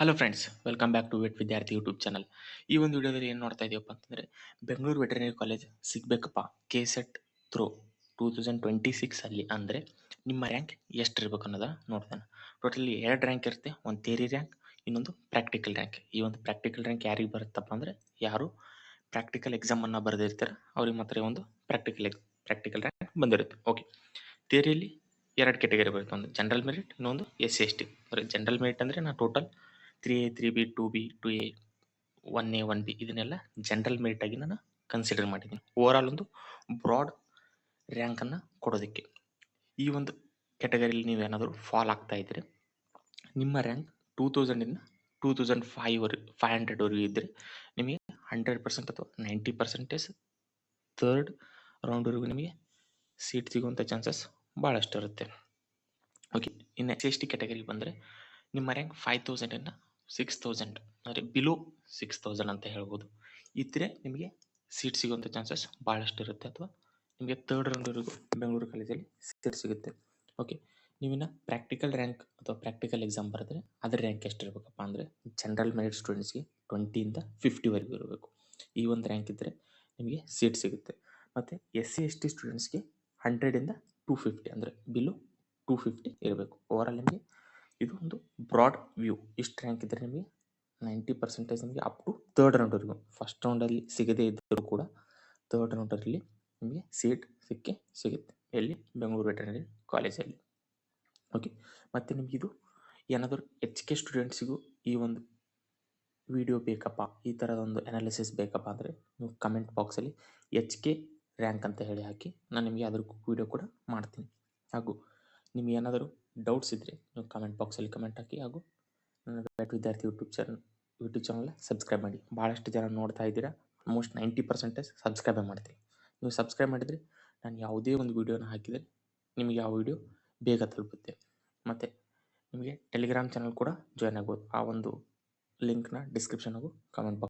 Hello friends, welcome back to vet Vidyarthi YouTube channel. ಈ ಒಂದು ವಿಡಿಯೋದಲ್ಲಿ ಏನು ನೋಡ್ತಾ ಇದೀವಪ್ಪ ಅಂತಂದರೆ, ಬೆಂಗಳೂರು ವೆಟರ್ನರಿ ಕಾಲೇಜ್ ಸಿಗಬೇಕಪ್ಪ ಕೆ-ಸೆಟ್ ಥ್ರೋ 2026 ಅಲ್ಲಿ ಅಂದರೆ ನಿಮ್ಮ ರ್ಯಾಂಕ್ ಎಷ್ಟಿರ್ಬೇಕು ಅನ್ನೋದ ನೋಡ್ತಾನೆ. ಟೋಟಲಿ 2 ರ್ಯಾಂಕ್ ಇರುತ್ತೆ, ಒಂದು ಥಿಯರಿ ರ್ಯಾಂಕ್, ಇನ್ನೊಂದು ಪ್ರಾಕ್ಟಿಕಲ್ ರ್ಯಾಂಕ್. ಈ ಒಂದು ಪ್ರಾಕ್ಟಿಕಲ್ ರ್ಯಾಂಕ್ ಯಾರಿಗೆ ಬರುತ್ತಪ್ಪ ಅಂದರೆ, ಯಾರು ಪ್ರಾಕ್ಟಿಕಲ್ ಎಕ್ಸಾಮನ್ನು ಬರೆದಿರ್ತಾರೆ ಅವ್ರಿಗೆ ಮಾತ್ರ ಒಂದು ಪ್ರಾಕ್ಟಿಕಲ್ ರ್ಯಾಂಕ್ ಬಂದಿರುತ್ತೆ. ಓಕೆ, ಥಿಯರಿಯಲ್ಲಿ 2 ಕ್ಯಾಟಗರಿ ಬರುತ್ತೆ, ಒಂದು ಜನರಲ್ ಮೆರಿಟ್, ಇನ್ನೊಂದು SC/ST. ಜನರಲ್ ಮೆರಿಟ್ ಅಂದರೆ ನಾನು total 3A 3B 2B 2A 1A 1B ಇದನ್ನೆಲ್ಲ ಜನರಲ್ ಮೆರಿಟ್ ಆಗಿ ನಾನು ಕನ್ಸಿಡರ್ ಮಾಡಿದ್ದೀನಿ. ಓವರ್ ಆಲ್ ಒಂದು ಬ್ರಾಡ್ ರ್ಯಾಂಕನ್ನು ಕೊಡೋದಕ್ಕೆ. ಈ ಒಂದು ಕ್ಯಾಟಗರಿಯಲ್ಲಿ ನೀವೇನಾದರೂ ಫಾಲ್ ಆಗ್ತಾ ಇದ್ದರೆ ನಿಮ್ಮ ರ್ಯಾಂಕ್ 2000ಇಂದ 2500ವರೆಗೂ ಇದ್ದರೆ ನಿಮಗೆ 100% ಅಥವಾ 90% ಥರ್ಡ್ ರೌಂಡ್ವರೆಗೂ ನಿಮಗೆ ಸೀಟ್ ಸಿಗುವಂಥ ಚಾನ್ಸಸ್ ಭಾಳಷ್ಟು ಇರುತ್ತೆ. ಓಕೆ, ಇನ್ನು SC/ST ಕ್ಯಾಟಗರಿ ಬಂದರೆ ನಿಮ್ಮ ರ್ಯಾಂಕ್ 5000ಇಂದ 6000 ಅಂದರೆ ಬಿಲೋ 6000 ಅಂತ ಹೇಳ್ಬೋದು. ಇದ್ದರೆ ನಿಮಗೆ ಸೀಟ್ ಸಿಗುವಂಥ ಚಾನ್ಸಸ್ ಭಾಳಷ್ಟು ಇರುತ್ತೆ, ಅಥವಾ ನಿಮಗೆ ಥರ್ಡ್ ರೌಂಡ್ವರೆಗೂ ಬೆಂಗಳೂರು ಕಾಲೇಜಲ್ಲಿ ಸೀಟ್ ಸಿಗುತ್ತೆ. ಓಕೆ, ನೀವಿನ್ನು ಪ್ರಾಕ್ಟಿಕಲ್ ರ್ಯಾಂಕ್ ಅಥವಾ ಪ್ರಾಕ್ಟಿಕಲ್ ಎಕ್ಸಾಮ್ ಬರೆದ್ರೆ ಅದರ ರ್ಯಾಂಕ್ ಎಷ್ಟಿರಬೇಕಪ್ಪ ಅಂದರೆ, ಜನರಲ್ ಮೆರಿಟ್ ಸ್ಟೂಡೆಂಟ್ಸ್ಗೆ 20ಇಂದ 50ವರೆಗೂ ಇರಬೇಕು. ಈ ಒಂದು ರ್ಯಾಂಕ್ ಇದ್ದರೆ ನಿಮಗೆ ಸೀಟ್ ಸಿಗುತ್ತೆ. ಮತ್ತು SC/ST ಸ್ಟೂಡೆಂಟ್ಸ್ಗೆ 100ಇಂದ 250 ಅಂದರೆ ಬಿಲೋ 250 ಇರಬೇಕು. ಓವರಾಲ್ ನಿಮಗೆ ಇದು ಒಂದು ಬ್ರಾಡ್ ವ್ಯೂ. ಇಷ್ಟು ರ್ಯಾಂಕ್ ಇದ್ದರೆ ನಿಮಗೆ 90% ನಿಮಗೆ ಅಪ್ ಟು ಥರ್ಡ್ ರೌಂಡ್ವರೆಗೂ, ಫಸ್ಟ್ ರೌಂಡಲ್ಲಿ ಸಿಗದೇ ಇದ್ದರೂ ಕೂಡ ಥರ್ಡ್ ರೌಂಡಲ್ಲಿ ನಿಮಗೆ ಸೀಟ್ ಸಿಗುತ್ತೆ. ಎಲ್ಲಿ? ಬೆಂಗಳೂರು ವೆಟರ್ನರಿ ಕಾಲೇಜಲ್ಲಿ. ಓಕೆ, ಮತ್ತು ನಿಮಗಿದು ಏನಾದರೂ HK ಸ್ಟೂಡೆಂಟ್ಸಿಗೂ ಈ ಒಂದು ವಿಡಿಯೋ ಬೇಕಪ್ಪ, ಈ ಥರದೊಂದು ಅನಾಲಿಸಿಸ್ ಬೇಕಪ್ಪ ಅಂದರೆ ನೀವು ಕಮೆಂಟ್ ಬಾಕ್ಸಲ್ಲಿ HK ರ್ಯಾಂಕ್ ಅಂತ ಹೇಳಿ ಹಾಕಿ, ನಾನು ನಿಮಗೆ ಅದ್ರ ವಿಡಿಯೋ ಕೂಡ ಮಾಡ್ತೀನಿ. ಹಾಗೂ ನಿಮ್ಗೆ ಏನಾದರೂ ಡೌಟ್ಸ್ ಇದ್ದರೆ ನೀವು ಕಮೆಂಟ್ ಬಾಕ್ಸಲ್ಲಿ ಕಮೆಂಟ್ ಹಾಕಿ, ಹಾಗೂ ನನ್ನ ವೆಟ್ ವಿದ್ಯಾರ್ಥಿ ಯೂಟ್ಯೂಬ್ ಚಾನಲ್ನ ಸಬ್ಸ್ಕ್ರೈಬ್ ಮಾಡಿ. ಭಾಳಷ್ಟು ಜನ ನೋಡ್ತಾ ಇದ್ದೀರಾ, ಆಲ್ಮೋಸ್ಟ್ 90% ಸಬ್ಸ್ಕ್ರೈಬೇ ಮಾಡ್ತೀರಿ. ನೀವು ಸಬ್ಸ್ಕ್ರೈಬ್ ಮಾಡಿದರೆ ನಾನು ಯಾವುದೇ ಒಂದು ವಿಡಿಯೋನ ಹಾಕಿದರೆ ನಿಮಗೆ ಆ ವಿಡಿಯೋ ಬೇಗ ತಲುಪುತ್ತೆ. ಮತ್ತು ನಿಮಗೆ ಟೆಲಿಗ್ರಾಮ್ ಚಾನಲ್ ಕೂಡ ಜಾಯ್ನ್ ಆಗ್ಬೋದು. ಆ ಒಂದು ಲಿಂಕ್ನ ಡಿಸ್ಕ್ರಿಪ್ಷನ್ ಹಾಗೂ ಕಮೆಂಟ್ ಬಾಕ್ಸ್